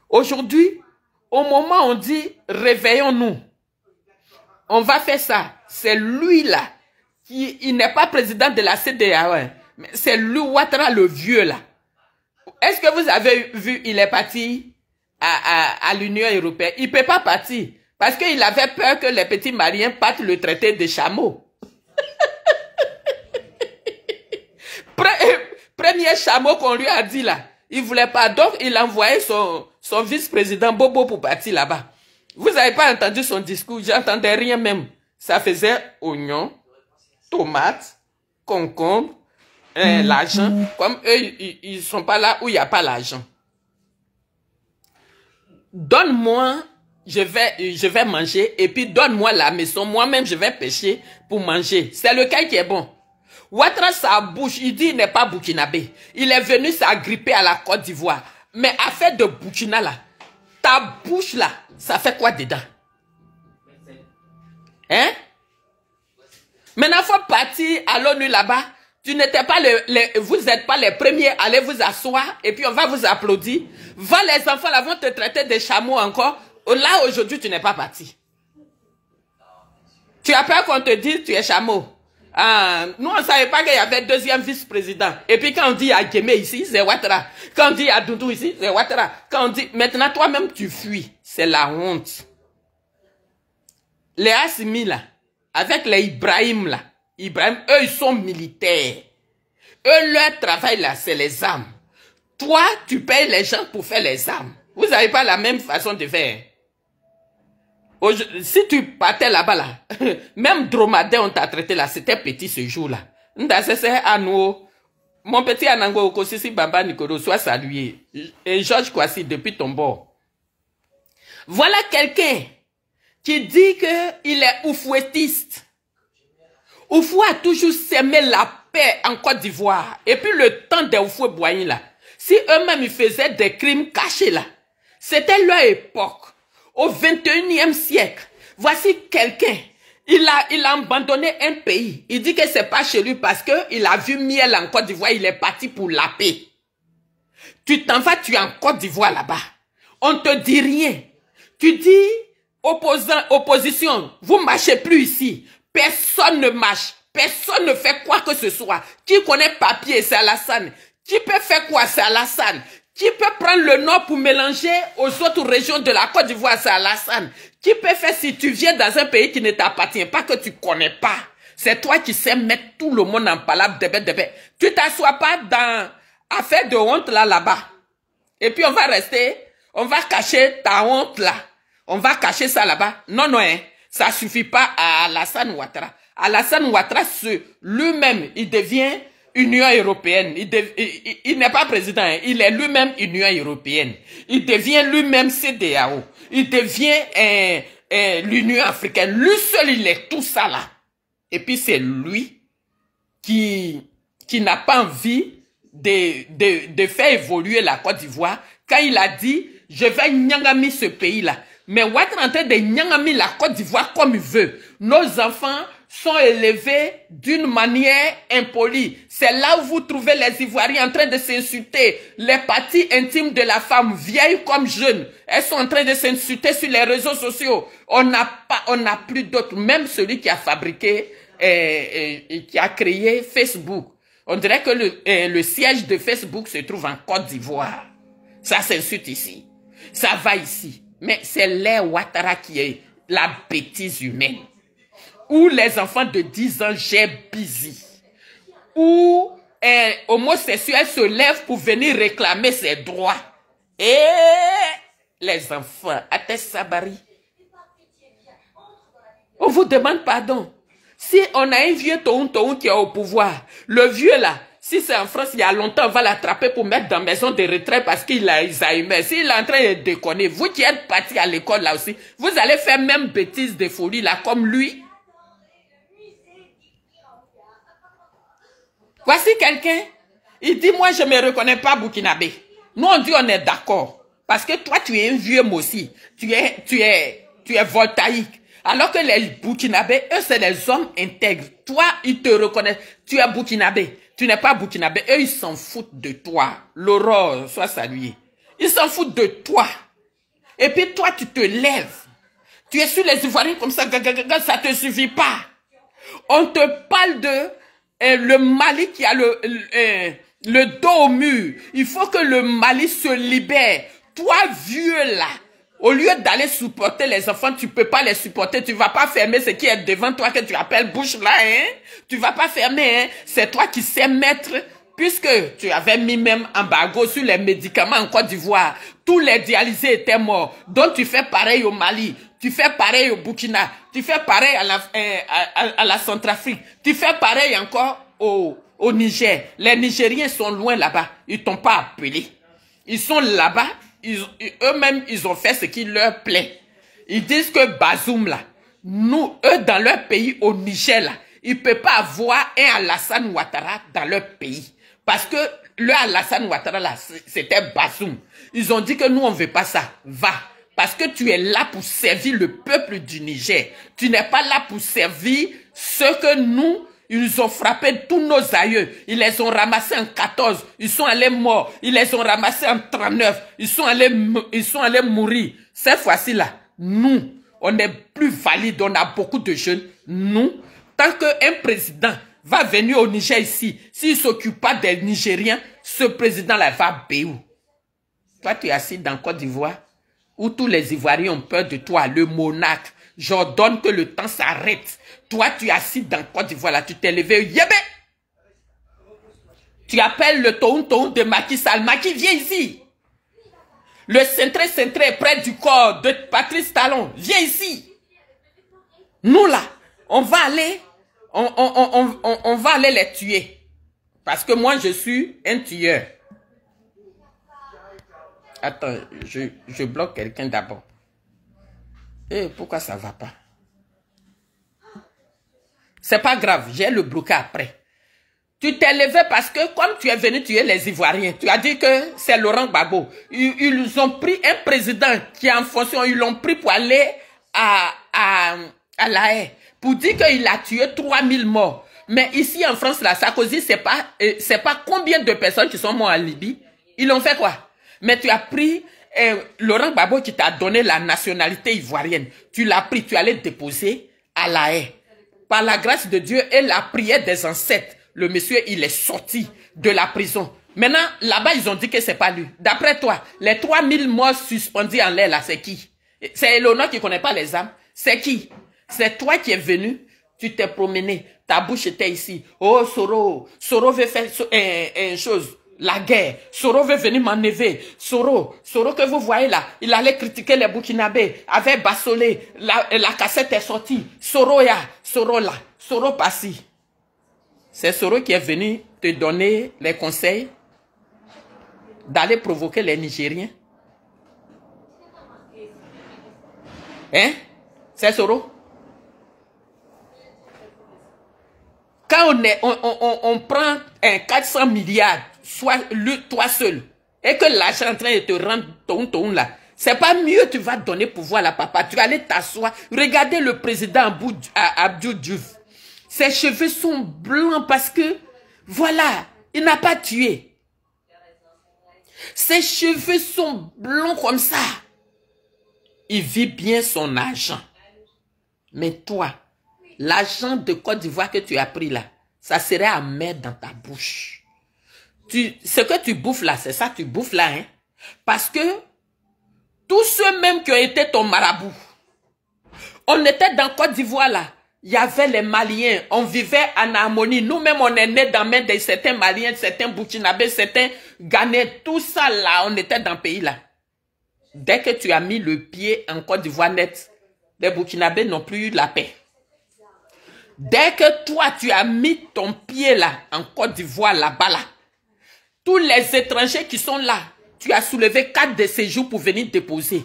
Aujourd'hui, au moment où on dit réveillons-nous, on va faire ça. C'est lui là, il n'est pas président de la CEDEAO, mais c'est lui Ouattara le vieux là. Est-ce que vous avez vu, il est parti à l'Union européenne? Il ne peut pas partir. Parce qu'il avait peur que les petits Maliens partent le traité de Chameau. dernier chameau qu'on lui a dit là, il ne voulait pas. Donc, il a envoyé son vice-président Bobo pour partir là-bas. Vous n'avez pas entendu son discours, j'entendais rien même. Ça faisait oignons, tomates, concombre, l'argent. Comme eux, ils ne sont pas là où il n'y a pas l'argent. Donne-moi, je vais manger, et puis donne-moi la maison. Moi-même, je vais pêcher pour manger. C'est le cas qui est bon. Ouattara, sa bouche, il dit il n'est pas burkinabé. Il est venu s'agripper à la Côte d'Ivoire. Mais affaire de Burkina là, ta bouche là, ça fait quoi dedans? Hein? Maintenant, il faut partir à l'ONU là-bas. Vous n'êtes pas les premiers, allez vous asseoir et puis on va vous applaudir. Va, les enfants là vont te traiter de chameaux encore. Là, aujourd'hui, tu n'es pas parti. Tu as peur qu'on te dise tu es chameau. Ah, nous, on ne savait pas qu'il y avait deuxième vice-président. Et puis quand on dit à Guémé ici, c'est Ouattara. Quand on dit à Doudou ici, c'est Ouattara. Quand on dit, maintenant toi-même tu fuis. C'est la honte. Les Assimi là, avec les Ibrahim là, Ibrahim, eux ils sont militaires. Eux, leur travail là, c'est les armes. Toi, tu payes les gens pour faire les armes. Vous n'avez pas la même façon de faire. Si tu partais là-bas, là, même dromadaire, on t'a traité là, c'était petit ce jour-là. Mon petit Anango Okosisi Baba Nikoro, soit salué. Et Georges Kwasi, depuis ton bord. Voilà quelqu'un qui dit qu'il est oufouettiste. Oufou a toujours sémé la paix en Côte d'Ivoire. Et puis le temps des Oufoué Boigny là, si eux-mêmes ils faisaient des crimes cachés là, c'était leur époque. Au 21e siècle, voici quelqu'un, il a abandonné un pays. Il dit que c'est pas chez lui parce que il a vu miel en Côte d'Ivoire, il est parti pour la paix. Tu t'en vas, tu es en Côte d'Ivoire là-bas. On te dit rien. Tu dis, opposition, vous marchez plus ici. Personne ne marche. Personne ne fait quoi que ce soit. Qui connaît papier, c'est Alassane. Qui peut faire quoi, c'est Alassane. Qui peut prendre le nord pour mélanger aux autres régions de la Côte d'Ivoire, c'est Alassane. Qui peut faire si tu viens dans un pays qui ne t'appartient pas, que tu connais pas. C'est toi qui sais mettre tout le monde en palabre de bête. Tu t'assois pas dans affaire de honte là-bas. Et puis on va rester, on va cacher ta honte là. On va cacher ça là-bas. Non, non, hein, ça suffit pas à Alassane Ouattara. Alassane Ouattara, lui-même, il devient Union européenne. Il n'est pas président, hein. Il est lui-même Union européenne. Il devient lui-même CEDEAO. Il devient l'Union africaine. Lui seul, il est tout ça là. Et puis c'est lui qui n'a pas envie de faire évoluer la Côte d'Ivoire. Quand il a dit, je vais nyangami ce pays-là. Mais Ouattara est en train de nyangami la Côte d'Ivoire comme il veut. Nos enfants sont élevés d'une manière impolie. C'est là où vous trouvez les Ivoiriens en train de s'insulter. Les parties intimes de la femme, vieilles comme jeunes, elles sont en train de s'insulter sur les réseaux sociaux. On n'a plus d'autres. Même celui qui a fabriqué et qui a créé Facebook. On dirait que le siège de Facebook se trouve en Côte d'Ivoire. Ça s'insulte ici. Ça va ici. Mais c'est l'air Ouattara qui est la bêtise humaine. Où les enfants de 10 ans gèrent busy. Où un homosexuel se lève pour venir réclamer ses droits. Et les enfants, Ates Sabari, on vous demande pardon. Si on a un vieux Toun qui est au pouvoir, le vieux là, si c'est en France, il y a longtemps, on va l'attraper pour mettre dans la maison de retraite parce qu'il a Alzheimer. S'il est en train de déconner, vous qui êtes partis à l'école là aussi, vous allez faire même bêtises de folie là, comme lui. Voici quelqu'un, il dit, moi je ne me reconnais pas burkinabé. Nous on dit, on est d'accord. Parce que toi tu es un vieux aussi. Tu es voltaïque. Alors que les burkinabés, eux c'est des hommes intègres. Toi, ils te reconnaissent. Tu es burkinabé. Tu n'es pas burkinabé. Eux, ils s'en foutent de toi. L'aurore, sois salué. Ils s'en foutent de toi. Et puis toi, tu te lèves. Tu es sur les Ivoiriens comme ça, ça te suffit pas. On te parle de le Mali qui a le dos au mur. Il faut que le Mali se libère. Toi, vieux là, au lieu d'aller supporter les enfants, tu peux pas les supporter. Tu vas pas fermer ce qui est devant toi que tu appelles bouche là, hein. Tu vas pas fermer, hein. C'est toi qui sais mettre puisque tu avais mis même embargo sur les médicaments en Côte d'Ivoire, tous les dialysés étaient morts. Donc tu fais pareil au Mali, tu fais pareil au Burkina, tu fais pareil à la Centrafrique, tu fais pareil encore au Niger. Les Nigériens sont loin là-bas, ils t'ont pas appelé. Ils sont là-bas, eux-mêmes ils ont fait ce qui leur plaît. Ils disent que Bazoum là, eux dans leur pays au Niger là, ils ne peuvent pas avoir un Alassane Ouattara dans leur pays. Parce que le Alassane Ouattara là, c'était Bazoum. Ils ont dit que nous on ne veut pas ça. Va. Parce que tu es là pour servir le peuple du Niger. Tu n'es pas là pour servir ceux que nous, ils ont frappé tous nos aïeux. Ils les ont ramassés en 14. Ils sont allés morts. Ils les ont ramassés en 39. Ils sont allés mourir. Cette fois-ci là, nous, on est plus valide. On a beaucoup de jeunes. Nous, tant qu'un président va venir au Niger ici, s'il ne s'occupe pas des Nigériens, ce président-là va béou. Toi, tu es assis dans Côte d'Ivoire, où tous les Ivoiriens ont peur de toi, le monarque. J'ordonne que le temps s'arrête. Toi, tu es assis dans Côte d'Ivoire, là, tu t'es levé, yébé. Tu appelles le Toun de Macky Sall. Macky, viens ici. Le cintré près du corps de Patrice Talon. Viens ici. Nous, là, on va aller, on va aller les tuer. Parce que moi, je suis un tueur. Attends, je bloque quelqu'un d'abord. Eh, pourquoi ça ne va pas? C'est pas grave, j'ai le bloqué après. Tu t'es levé parce que comme tu es venu tuer les Ivoiriens, tu as dit que c'est Laurent Gbagbo. Ils ont pris un président qui est en fonction, ils l'ont pris pour aller à La Haye, pour dire qu'il a tué 3000 morts. Mais ici en France, là, Sarkozy, c'est pas combien de personnes qui sont mortes en Libye. Ils l'ont fait quoi? Mais tu as pris Laurent Gbagbo qui t'a donné la nationalité ivoirienne. Tu l'as pris, tu allais déposer à La Haye. Par la grâce de Dieu et la prière des ancêtres, le monsieur, il est sorti de la prison. Maintenant, là-bas, ils ont dit que c'est pas lui. D'après toi, les 3000 morts suspendus en l'air, là, c'est qui? C'est Eleonore qui connaît pas les âmes. C'est qui? C'est toi qui es venu, tu t'es promené, ta bouche était ici. Oh, Soro veut faire une chose. La guerre. Soro veut venir m'enlever. Soro que vous voyez là, il allait critiquer les Burkinabés, avait bassolé, la cassette est sortie. Soro là, Soro passi. C'est Soro qui est venu te donner les conseils d'aller provoquer les Nigériens. Hein? C'est Soro? Quand on prend 400 milliards, soit toi seul, et que l'argent est en train de te rendre ton là, c'est pas mieux tu vas donner pouvoir à papa. Tu vas aller t'asseoir. Regardez le président Abdou Diouf. Ses cheveux sont blancs parce que, voilà, il n'a pas tué. Ses cheveux sont blancs comme ça. Il vit bien son argent. Mais toi, l'argent de Côte d'Ivoire que tu as pris là, ça serait amer dans ta bouche. Ce que tu bouffes là, c'est ça, tu bouffes là, hein. Parce que tous ceux-mêmes qui ont été ton marabout, on était dans Côte d'Ivoire là, il y avait les Maliens, on vivait en harmonie. Nous-mêmes, on est nés dans main de certains Maliens, certains Burkinabés, certains Ghanais, tout ça là, on était dans le pays là. Dès que tu as mis le pied en Côte d'Ivoire net, les Burkinabés n'ont plus eu la paix. Dès que toi, tu as mis ton pied là, en Côte d'Ivoire, là-bas, là, tous les étrangers qui sont là, tu as soulevé 4 de séjours pour venir déposer.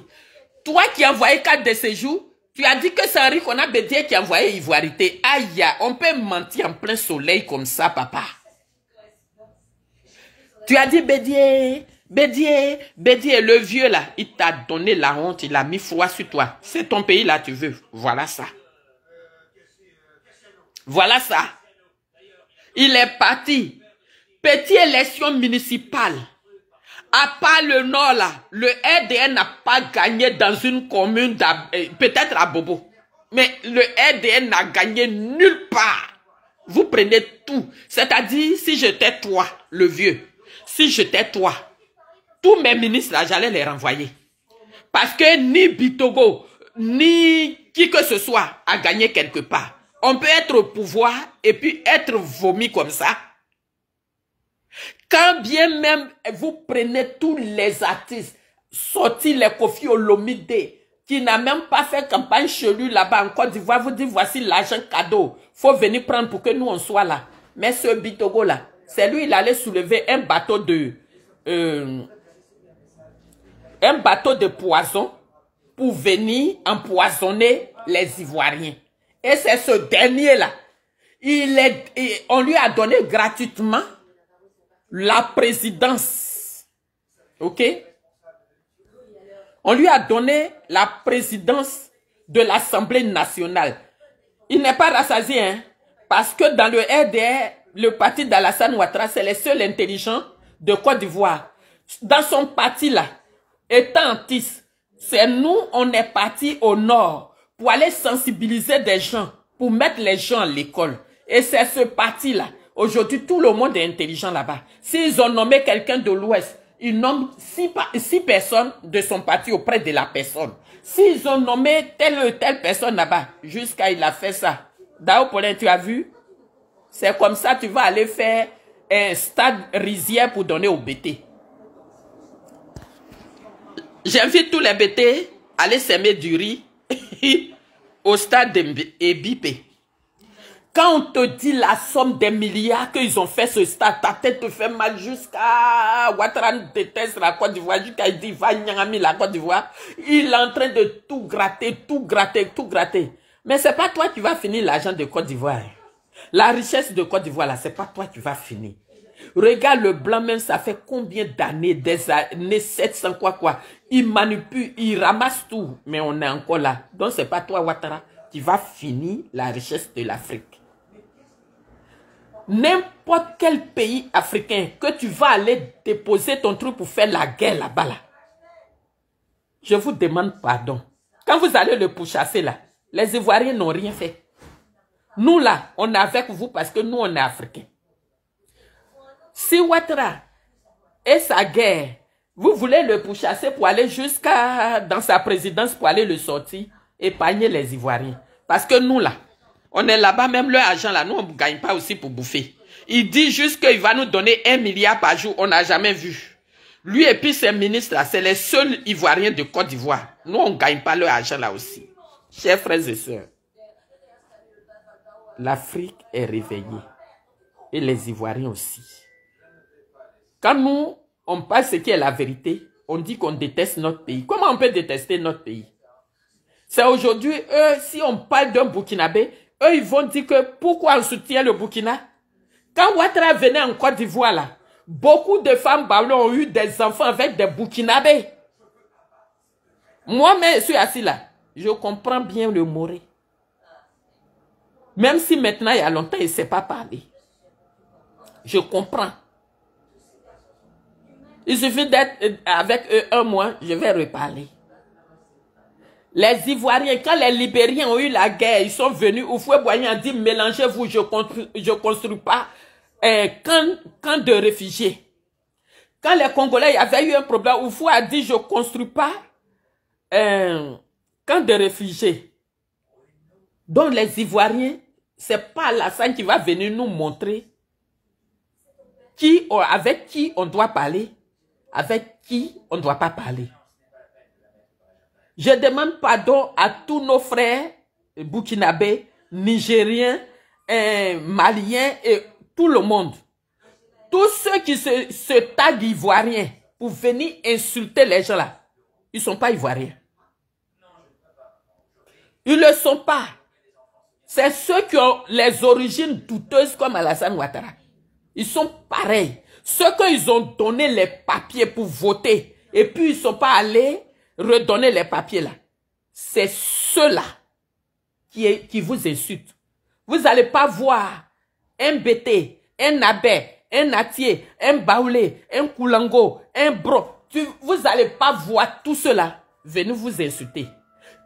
Toi qui as envoyé 4 de séjours, tu as dit que c'est Henri Konan Bédié qui a envoyé Ivoirité. Aïe, on peut mentir en plein soleil comme ça, papa. Tu as dit Bédié, le vieux là, il t'a donné la honte, il a mis froid sur toi. C'est ton pays là, tu veux. Voilà ça. Voilà ça. Il est parti. Petite élection municipale. À part le Nord là, le RDN n'a pas gagné dans une commune, peut-être à Bobo. Mais le RDN n'a gagné nulle part. Vous prenez tout. C'est-à-dire, si j'étais toi, le vieux, si j'étais toi, tous mes ministres là, j'allais les renvoyer. Parce que ni Bitogo, ni qui que ce soit a gagné quelque part. On peut être au pouvoir et puis être vomi comme ça. Quand bien même vous prenez tous les artistes, sortis les Kofi Olomide, qui n'a même pas fait campagne chez lui là-bas en Côte d'Ivoire, vous dit voici l'argent cadeau. Faut venir prendre pour que nous on soit là. Mais ce Bitogo là, c'est lui, il allait soulever un bateau de poison pour venir empoisonner les Ivoiriens. Et c'est ce dernier là, on lui a donné gratuitement la présidence. Ok? On lui a donné la présidence de l'Assemblée nationale. Il n'est pas rassasié, hein? Parce que dans le RDR, le parti d'Alassane Ouattara, c'est les seuls intelligents de Côte d'Ivoire. Dans son parti là, étant antis, c'est nous, on est parti au nord pour aller sensibiliser des gens, pour mettre les gens à l'école. Et c'est ce parti là. Aujourd'hui, tout le monde est intelligent là-bas. S'ils ont nommé quelqu'un de l'Ouest, ils nomment 6 personnes de son parti auprès de la personne. S'ils ont nommé telle ou telle personne là-bas, jusqu'à il a fait ça. Dao Paulin, tu as vu? C'est comme ça tu vas aller faire un stade rizière pour donner au BT. J'invite tous les BT à aller s'aimer du riz au stade d'Ebipé. Quand on te dit la somme des milliards qu'ils ont fait ce stade, ta tête te fait mal jusqu'à Ouattara déteste la Côte d'Ivoire, jusqu'à il dit va Nyangami la Côte d'Ivoire. Il est en train de tout gratter, tout gratter, tout gratter. Mais c'est pas toi qui vas finir l'argent de Côte d'Ivoire. La richesse de Côte d'Ivoire là, c'est pas toi qui vas finir. Regarde le blanc même, ça fait combien d'années, des années 700 quoi. Il manipule, il ramasse tout, mais on est encore là. Donc c'est pas toi Ouattara qui va finir la richesse de l'Afrique. N'importe quel pays africain que tu vas aller déposer ton truc pour faire la guerre là-bas là. Je vous demande pardon. Quand vous allez le pourchasser là, les Ivoiriens n'ont rien fait. Nous là, on est avec vous parce que nous on est africains. Si Ouattara et sa guerre, vous voulez le pourchasser pour aller jusqu'à dans sa présidence pour aller le sortir, épargner les Ivoiriens. Parce que nous là, on est là-bas, même leur argent là, nous on ne gagne pas aussi pour bouffer. Il dit juste qu'il va nous donner 1 milliard par jour, on n'a jamais vu. Lui et puis ses ministres là, c'est les seuls Ivoiriens de Côte d'Ivoire. Nous on ne gagne pas leur argent là aussi. Chers frères et sœurs, l'Afrique est réveillée. Et les Ivoiriens aussi. Quand nous, on parle ce qui est la vérité, on dit qu'on déteste notre pays. Comment on peut détester notre pays? C'est aujourd'hui, eux, si on parle d'un Burkinabé, eux, ils vont dire que pourquoi on soutient le Burkina? Quand Ouattara venait en Côte d'Ivoire, là, beaucoup de femmes baoulées ont eu des enfants avec des Burkinabés. Moi-même, je suis assis là. Je comprends bien le Moré. Même si maintenant, il y a longtemps, il ne sait pas parler. Je comprends. Il suffit d'être avec eux 1 mois, je vais reparler. Les Ivoiriens, quand les Libériens ont eu la guerre, ils sont venus, Houphouët-Boigny a dit, mélangez-vous, je construis pas camp de réfugiés. Quand les Congolais avaient eu un problème, Houphouët a dit, je construis pas camp de réfugiés. Donc les Ivoiriens, c'est pas Alassane qui va venir nous montrer avec qui on doit parler, avec qui on ne doit pas parler. Je demande pardon à tous nos frères burkinabés, nigériens, maliens et tout le monde. Tous ceux qui se taguent ivoiriens pour venir insulter les gens là, ils ne sont pas ivoiriens. Ils ne le sont pas. C'est ceux qui ont les origines douteuses comme Alassane Ouattara. Ils sont pareils. Ceux qu'ils ont donné les papiers pour voter et puis ils ne sont pas allés redonner les papiers là. C'est ceux-là qui vous insultent. Vous n'allez pas voir un Bété, un Nabé, un Natier, un Baoulé, un Koulango, un Bro. Vous n'allez pas voir tout cela venir vous insulter.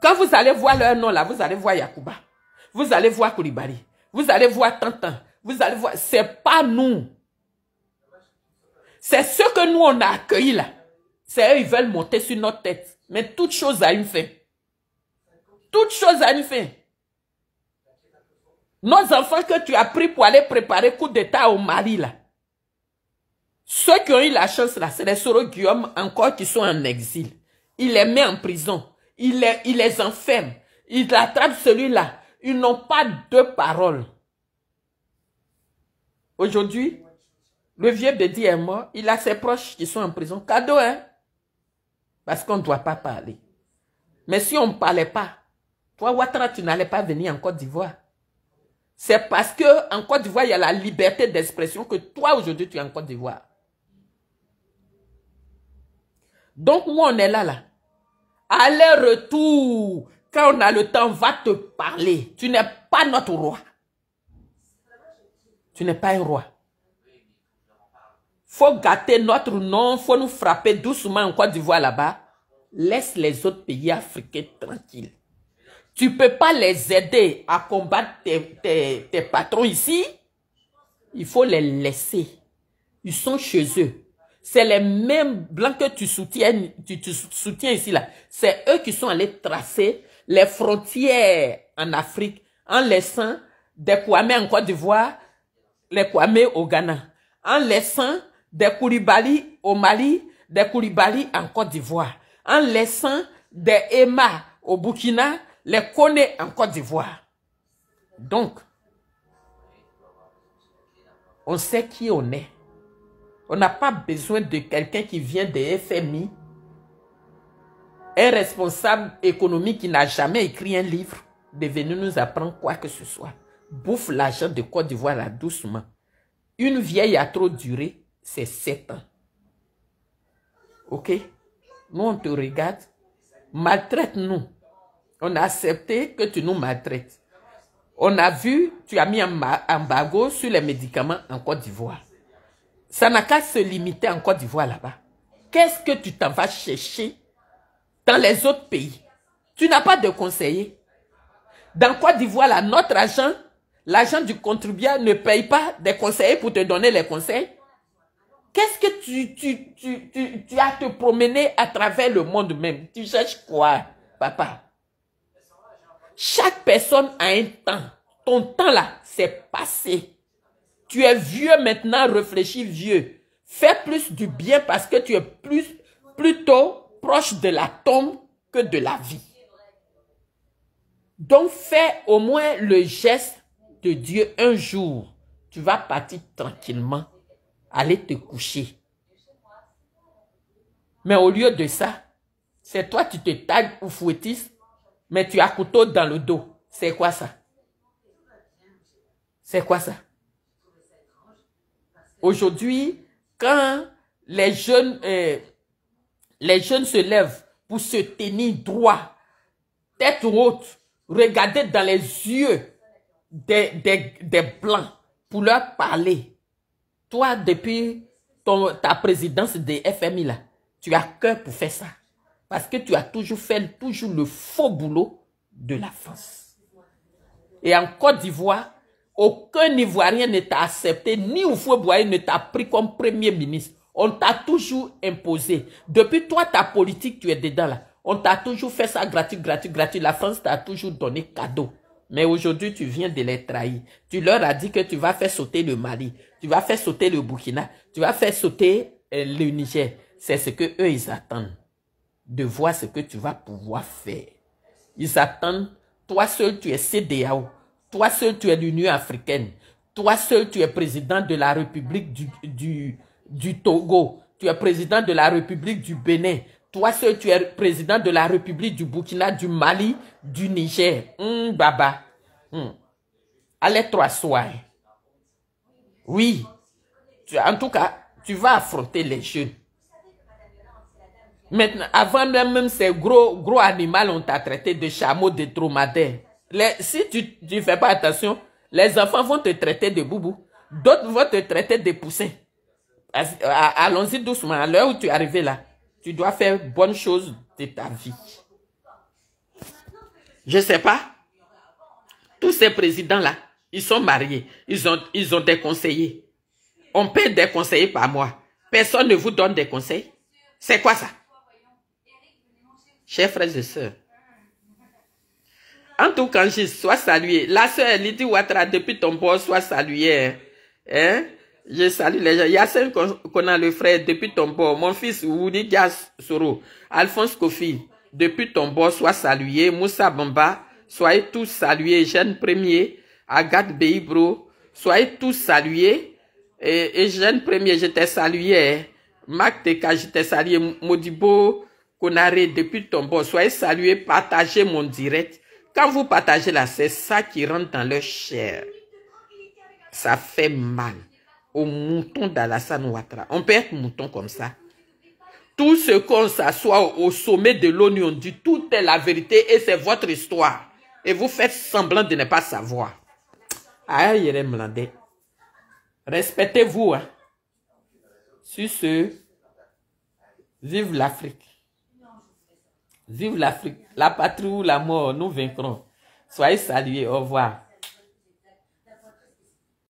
Quand vous allez voir leur nom là, vous allez voir Yacouba. Vous allez voir Koulibaly. Vous allez voir Tantan. Vous allez voir, c'est pas nous. C'est ce que nous on a accueilli là. C'est eux, ils veulent monter sur notre tête. Mais toute chose a une fin. Toute chose a une fin. Nos enfants que tu as pris pour aller préparer coup d'état au Mali là. Ceux qui ont eu la chance là, c'est les Soro Guillaume encore qui sont en exil. Il les met en prison. Il les enferme. Il attrape celui-là. Ils n'ont pas de parole. Aujourd'hui, le vieux Bédi est mort. Il a ses proches qui sont en prison. Cadeau, hein? Parce qu'on ne doit pas parler. Mais si on ne parlait pas, toi, Ouattara, tu n'allais pas venir en Côte d'Ivoire. C'est parce qu'en Côte d'Ivoire, il y a la liberté d'expression que toi, aujourd'hui, tu es en Côte d'Ivoire. Donc, moi, on est là. Aller-retour. Quand on a le temps, on va te parler. Tu n'es pas notre roi. Tu n'es pas un roi. Faut gâter notre nom, faut nous frapper doucement en Côte d'Ivoire là-bas. Laisse les autres pays africains tranquilles. Tu ne peux pas les aider à combattre tes patrons ici. Il faut les laisser. Ils sont chez eux. C'est les mêmes blancs que tu soutiens ici là. C'est eux qui sont allés tracer les frontières en Afrique en laissant des Kwame en Côte d'Ivoire, les Kwame au Ghana, en laissant des Koulibaly au Mali, des Koulibaly en Côte d'Ivoire, en laissant des Emma au Burkina, les Kone en Côte d'Ivoire. Donc, on sait qui on est. On n'a pas besoin de quelqu'un qui vient des FMI, un responsable économique qui n'a jamais écrit un livre, de venir nous apprendre quoi que ce soit. Bouffe l'argent de Côte d'Ivoire là doucement. Une vieille a trop duré, c'est 7 ans. Ok? Nous, on te regarde, maltraite-nous. On a accepté que tu nous maltraites. On a vu, tu as mis un embargo sur les médicaments en Côte d'Ivoire. Ça n'a qu'à se limiter en Côte d'Ivoire là-bas. Qu'est-ce que tu t'en vas chercher dans les autres pays? Tu n'as pas de conseiller. Dans Côte d'Ivoire, là, notre argent, l'argent du contribuable ne paye pas des conseillers pour te donner les conseils. Qu'est-ce que tu as te promener à travers le monde même? Tu cherches quoi, papa? Chaque personne a un temps. Ton temps là, c'est passé. Tu es vieux maintenant, réfléchis vieux. Fais plus du bien parce que tu es plutôt proche de la tombe que de la vie. Donc fais au moins le geste de Dieu un jour. Tu vas partir tranquillement, aller te coucher. Mais au lieu de ça, c'est toi qui te tailles ou fouettisses, mais tu as couteau dans le dos. C'est quoi ça? C'est quoi ça? Aujourd'hui, quand les jeunes se lèvent pour se tenir droit, tête haute, regarder dans les yeux des blancs pour leur parler. Toi, depuis ta présidence des FMI, là, tu as cœur pour faire ça. Parce que tu as toujours fait le faux boulot de la France. Et en Côte d'Ivoire, aucun Ivoirien ne t'a accepté, ni Houphouët-Boigny ne t'a pris comme premier ministre. On t'a toujours imposé. Depuis toi, ta politique, tu es dedans là. On t'a toujours fait ça gratuit. La France t'a toujours donné cadeau. Mais aujourd'hui, tu viens de les trahir. Tu leur as dit que tu vas faire sauter le Mali. Tu vas faire sauter le Burkina. Tu vas faire sauter le Niger. C'est ce que eux ils attendent. De voir ce que tu vas pouvoir faire. Ils attendent. Toi seul, tu es CEDEAO. Toi seul, tu es l'Union africaine. Toi seul, tu es président de la République du Togo. Tu es président de la République du Bénin. Toi seul, tu es président de la République du Burkina, du Mali, du Niger. Baba. Allez, toi, soir. Oui. En tout cas, tu vas affronter les jeunes. Maintenant, avant même ces gros animaux, on t'a traité de chameau, de dromadaire. Si tu ne fais pas attention, les enfants vont te traiter de boubou. D'autres vont te traiter de poussin. Allons-y doucement. À l'heure où tu es arrivé là, tu dois faire bonne chose de ta vie. Je ne sais pas. Tous ces présidents-là, ils sont mariés. Ils ont des conseillers. On paie des conseillers par mois. Personne ne vous donne des conseils. C'est quoi ça? Chers frères et sœurs. En tout cas, sois salué. La sœur Lydie Ouattara, depuis ton bord, sois saluée. Hein? Je salue les gens. Yassine Kona, le frère, depuis ton bord. Mon fils, Woody Dias Soro. Alphonse Kofi, depuis ton bord, sois salué. Moussa Bamba, soyez tous salués. Jeanne Premier, Agathe Beibro, soyez tous salués. Et Jeanne Premier, je t'ai salué. Marc Teka, je t'ai salué. Modibo Konare, depuis ton bord, soyez salués. Partagez mon direct. Quand vous partagez là, c'est ça qui rentre dans leur chair. Ça fait mal au mouton d'Alassane Ouattara. On peut être mouton comme ça. Tout ce qu'on s'assoit au sommet de l'ONU, on dit tout est la vérité et c'est votre histoire. Et vous faites semblant de ne pas savoir. Aïe, Mlandé. Respectez-vous. Hein. Sur ce, vive l'Afrique. Vive l'Afrique. La patrie ou la mort, nous vaincrons. Soyez salués. Au revoir.